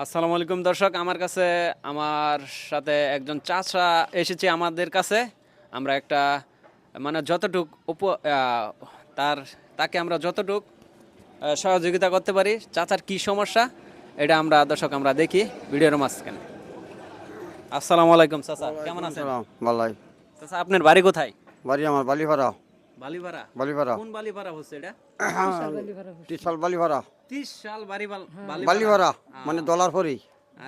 আসসালামু আলাইকুম দর্শক, আমার কাছে আমার সাথে একজন চাচা এসেছে আমাদের কাছে। আমরা একটা মানে যতটুক তার তাকে আমরা যতটুক সহযোগিতা করতে পারি। চাচার কি সমস্যা এটা আমরা দর্শক আমরা দেখি ভিডিওর মাঝখানে। আসসালামু আলাইকুম চাচা, কেমন আছেন? ভালাই। চাচা আপনার বাড়ি কোথায়? বাড়ি আমার বালিপাড়া। বালিপাড়া। বালিপাড়া কোন বালিপাড়া হচ্ছে এটা? টিসাল বালিপাড়া। 30 সাল বালিপাড়া। বালিপাড়া মানে ডলার ফরি।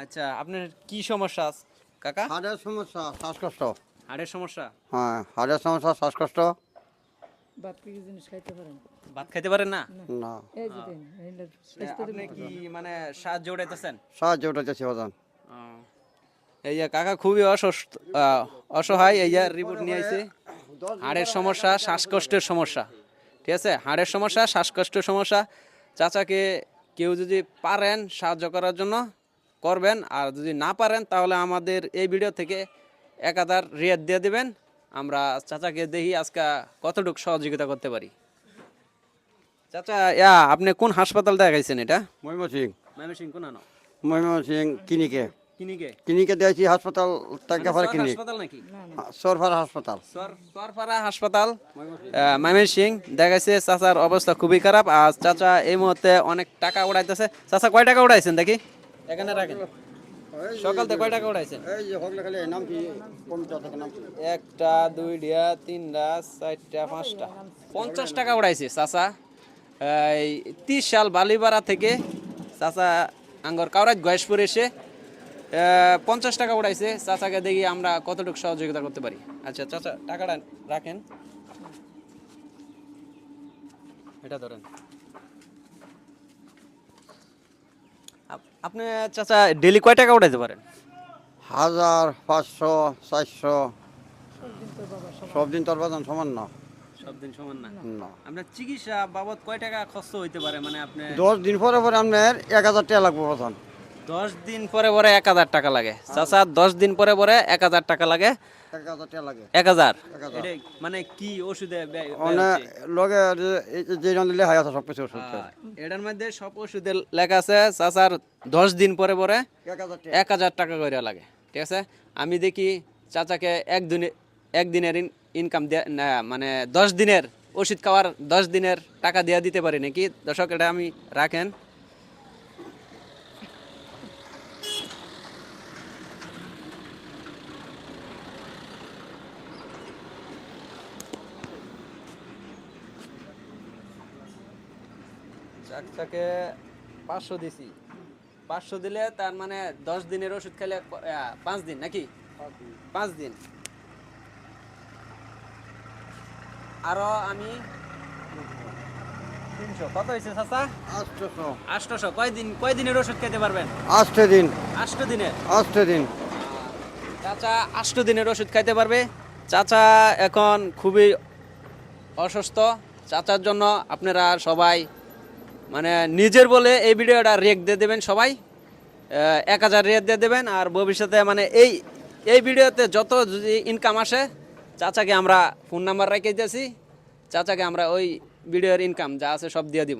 আচ্ছা, আপনার কি সমস্যা আছে কাকা? হাড়ের সমস্যা, শ্বাসকষ্ট। হাড়ের সমস্যা? হ্যাঁ, হাড়ের সমস্যা, শ্বাসকষ্ট। ভাত কি জিনিস খাইতে পারেন? ভাত খাইতে পারেন না? না, এই যে দেন, এইটা স্বাস্থ্য আপনি কি মানে সাহায্য উঠাইতেছেন? সাহায্য উঠাইতেছি বাজান। এই যে কাকা খুবই অসহায়, এই যে রিপোর্ট নিয়ে আইছে। হাড়ের সমস্যা, শ্বাসকষ্টের সমস্যা, ঠিক আছে? হাড়ের সমস্যা, শ্বাসকষ্টের সমস্যা। চাচাকে কেউ যদি পারেন সাহায্য করার জন্য করবেন, আর যদি না পারেন তাহলে আমাদের এই ভিডিও থেকে 1000 রিয়াদ দিয়ে দিবেন। আমরা চাচাকে দেখি আজকে কতটুকু সহযোগিতা করতে পারি। চাচা আপনি কোন হাসপাতাল দেখাইছেন এটা? ময়মনসিং। ময়মনসিং কোন আনো? ময়মনসিং কিনিকে। কিনিকে? কিনিকে দিয়েছি হাসপাতাল, টাকাফাড়া ক্লিনিক। হাসপাতাল নাকি? সরফাড়া হাসপাতাল। সরপাড়া হাসপাতাল ময়মনসিং দেখাইছে। চাচার অবস্থা খুবই খারাপ। আর চাচা এই মুহূর্তে অনেক টাকা উড়াইতেছে। চাচা কয় টাকা উড়াইছেন দেখি? এখানে রাখেন। সকাল থেকে কয় টাকা উড়াইছেন? এই যে হকলে খালি নাম কি? কমিটা থেকে নাম কি? 1 টা 2 টা 3 টা 4 টা 5 টা 50 টাকা উড়াইছে চাচা। এই 30 সাল বালিপাড়া থেকে চাচা আঙ্গর কাউরাত গয়েশপুর এসে 50 টাকা উড়াইছে। চাচাকে দেখি আমরা কতটুকু সহযোগিতা করতে পারি। আচ্ছা চাচা, টাকাটা রাখেন, এটা ধরেন। আপনি চাচা ডেলি কয় টাকা উঠাইতে পারেন? 1000, 500, 400। সব দিন তোর বাজান সমান না। সব দিন সমান না। না, আপনার চিকিৎসা বাবদ কয় টাকা খরচ হইতে পারে? মানে আপনি 10 দিন পরে পরে আপনার 1000 টাকা লাগবে বাজান। 10 দিন পরে পরে 1000 টাকা লাগে চাচা? 10 দিন পরে পরে 1000 টাকা লাগে? 1000 টাকা লাগে। 1000? 1000 এটা মানে কি ওষুধে মানে লগে যে জন দিলে হয় আছে সব কিছু ওষুধ। এটার মধ্যে সব ওষুধে লেখা আছে চাচার 10 দিন পরে পরে 1000 টাকা। 1000 টাকা করে লাগে, ঠিক আছে? আমি দেখি চাচাকে একদিনের ইনকাম মানে 10 দিনের ওষুধ খাওয়ার 10 দিনের টাকা দিয়ে দিতে পারি নাকি দর্শক? এটা আমি রাখেন। চাচাকে 500 দিছি। 500 দিলে তার মানে 10 দিনের ওষুধ খেলে 5 দিন নাকি? 5 দিন। আরো আমি 300। কত হয়েছে চাচা? 800। 800। কয় দিনের ওষুধ খেতে পারবেন? 8 দিন। 8 দিনের? 8 দিন। চাচা 8 দিনের ওষুধ খাইতে পারবে। চাচা এখন খুবই অসুস্থ। চাচার জন্য আপনারা সবাই মানে নিজের বলে এই ভিডিওটা রেক দিয়ে দেবেন সবাই। 1000 রেক দিয়ে দেবেন। আর ভবিষ্যতে মানে এই ভিডিওতে যত যদি ইনকাম আসে চাচাকে আমরা ফোন নাম্বার রেখে দিয়েছি। চাচাকে আমরা ওই ভিডিওর ইনকাম যা আছে সব দিয়ে দিব।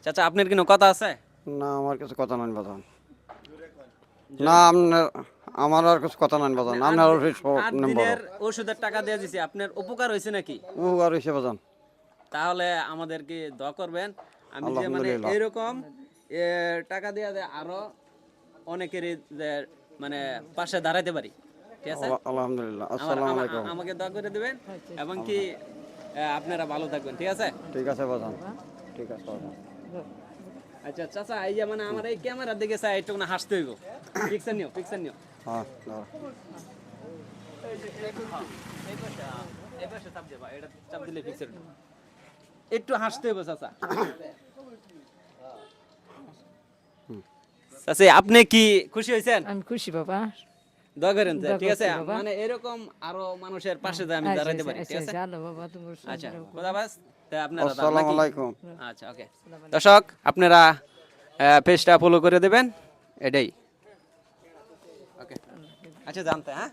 চাচা আপনার কোনো কথা আছে? না, আমার কিছু কথা নাই বাজান। না, আমার আর কিছু কথা নাই বাজান। আপনার ওষুধ সব 8 নম্বর। দিনের ওষুধের টাকা দিয়ে দিছি। আপনার উপকার হয়েছে নাকি? উপকার হইছে বাজান। তাহলে আমাদেরকে দোয়া করবেন। আমি যে মানে আলহামদুলিল্লাহ। এইরকম টাকা দিয়ে আরো অনেকেরই মানে পাশে দাঁড়াইতে পারি, ঠিক আছে? আলহামদুলিল্লাহ। আসসালামু আলাইকুম। আমাকে দোয়া করে দিবেন এবং কি আপনারা ভালো থাকবেন, ঠিক আছে? ঠিক আছে বাজান, ঠিক আছে বাজান। আচ্ছা চাচা, এই যে মানে আমার এই ক্যামেরার দিকে চাই একটু না হাসতে হইব। পিকচার নিও, পিকচার নিও। হ্যাঁ, দাঁড়া। এই পাশে চাপ দেবা, এটা চাপ দিলে পিকচার একটু হাসতে হইব চাচা। চাচা আপনি কি খুশি হয়েছেন? আমি খুশি বাবা। দোয়া করেন তো, ঠিক আছে? দোয়া করছি বাবা। মানে এরকম আরো মানুষের পাশে আমি দাঁড়াইতে পারি, ঠিক আছে? জানো বাবা তোমার আচ্ছা খোদাবাস। তা আপনারা দাঁড়ান আসসালামু নাকি? আলাইকুম। আচ্ছা ওকে দর্শক, আপনারা পেজটা ফলো করে দেবেন, এটাই ওকে। আচ্ছা জানতে, হ্যাঁ?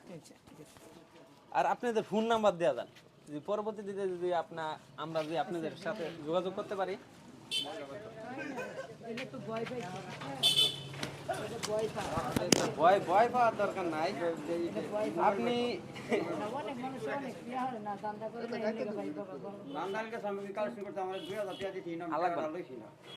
আর আপনাদের ফোন নাম্বার দেওয়া যান, যদি পরবর্তীতে যদি আমরা যদি আপনাদের সাথে যোগাযোগ করতে পারি। ভয় ভয় পাওয়ার দরকার নাই আপনি অনেক মানুষ অনেক বিয়া হয় না দান্দা করে না এর লেগে ভাই বাবা নান্দালকে সামনে কালেকশন করতে আমার 2000 টাকা দিছি না আলাদা